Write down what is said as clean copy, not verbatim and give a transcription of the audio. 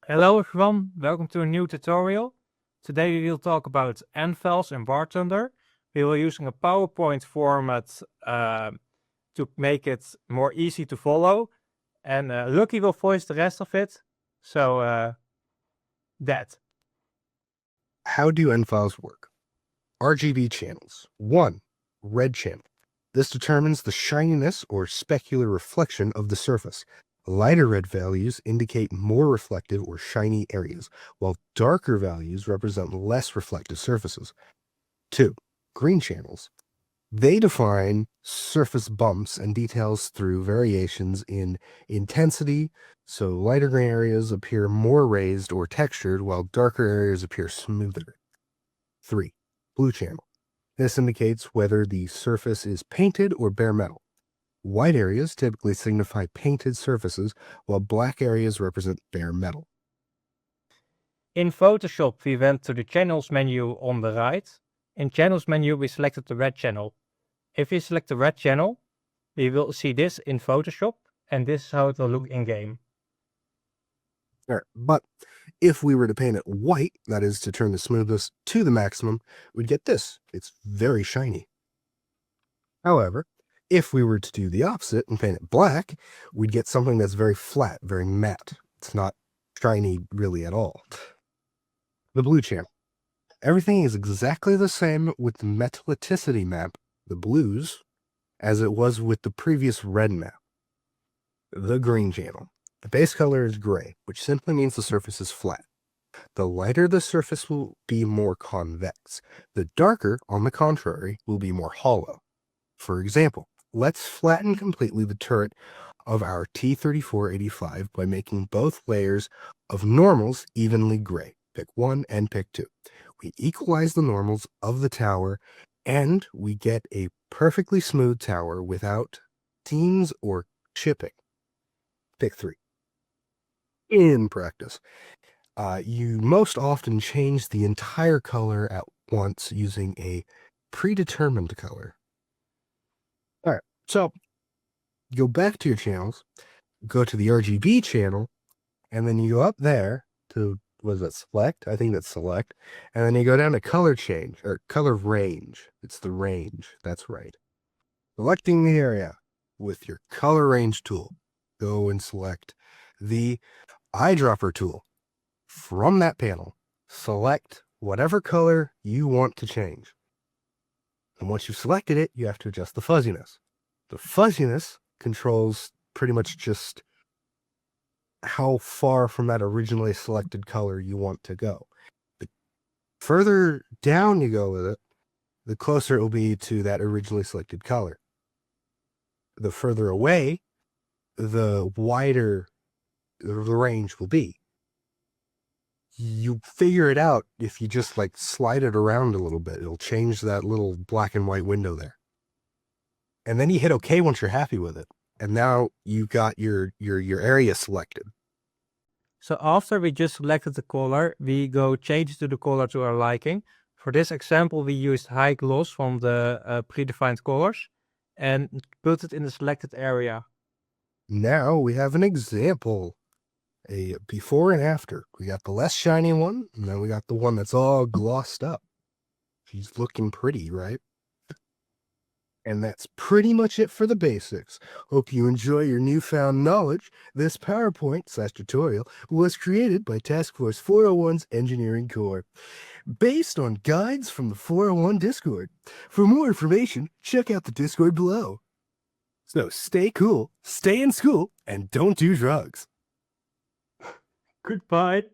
Hello everyone, welcome to a new tutorial. Today we will talk about end files in Bartender. We will using a PowerPoint format to make it more easy to follow. And Lucky will voice the rest of it. So that. How do end files work? RGB channels. 1. Red channel. This determines the shininess or specular reflection of the surface. Lighter red values indicate more reflective or shiny areas, while darker values represent less reflective surfaces. 2. Green channels. They define surface bumps and details through variations in intensity, so lighter green areas appear more raised or textured, while darker areas appear smoother. 3. Blue channel. This indicates whether the surface is painted or bare metal. White areas typically signify painted surfaces, while black areas represent bare metal. In Photoshop we went to the channels menu on the right. In channels menu we selected the red channel. If we select the red channel, we will see this in Photoshop and this is how it will look in game. All right, but if we were to paint it white, that is to turn the smoothness to the maximum, we'd get this. It's very shiny. However, if we were to do the opposite and paint it black, we'd get something that's very flat, very matte. It's not shiny really at all. The blue channel. Everything is exactly the same with the metallicity map, the blues, as it was with the previous red map. The green channel. The base color is gray, which simply means the surface is flat. The lighter the surface will be more convex. The darker, on the contrary, will be more hollow. For example, let's flatten completely the turret of our T-3485 by making both layers of normals evenly gray. Pick 1 and pick 2. We equalize the normals of the tower, and we get a perfectly smooth tower without seams or chipping. Pick 3. In practice, you most often change the entire color at once using a predetermined color. All right, so go back to your channels, go to the RGB channel, and then you go up there to, was it select? I think that's select. And then you go down to color change, or color range. It's the range, that's right. Selecting the area with your color range tool, go and select the eyedropper tool. From that panel, select whatever color you want to change. And once you've selected it, you have to adjust the fuzziness. The fuzziness controls pretty much just how far from that originally selected color you want to go. The further down you go with it, the closer it will be to that originally selected color. The further away, the wider the range will be. You figure it out if you just like slide it around a little bit. It'll change that little black and white window there. And then you hit OK once you're happy with it. And now you got your area selected. So after we just selected the color, we go change to the color to our liking. For this example, we used high gloss from the predefined colors and put it in the selected area. Now we have an example. A before and after. We got the less shiny one, and then we got the one that's all glossed up. She's looking pretty, right? And that's pretty much it for the basics. Hope you enjoy your newfound knowledge. This PowerPoint/tutorial was created by Task Force 401's Engineering Corps, based on guides from the 401 Discord. For more information, check out the Discord below. So stay cool, stay in school, and don't do drugs. Goodbye.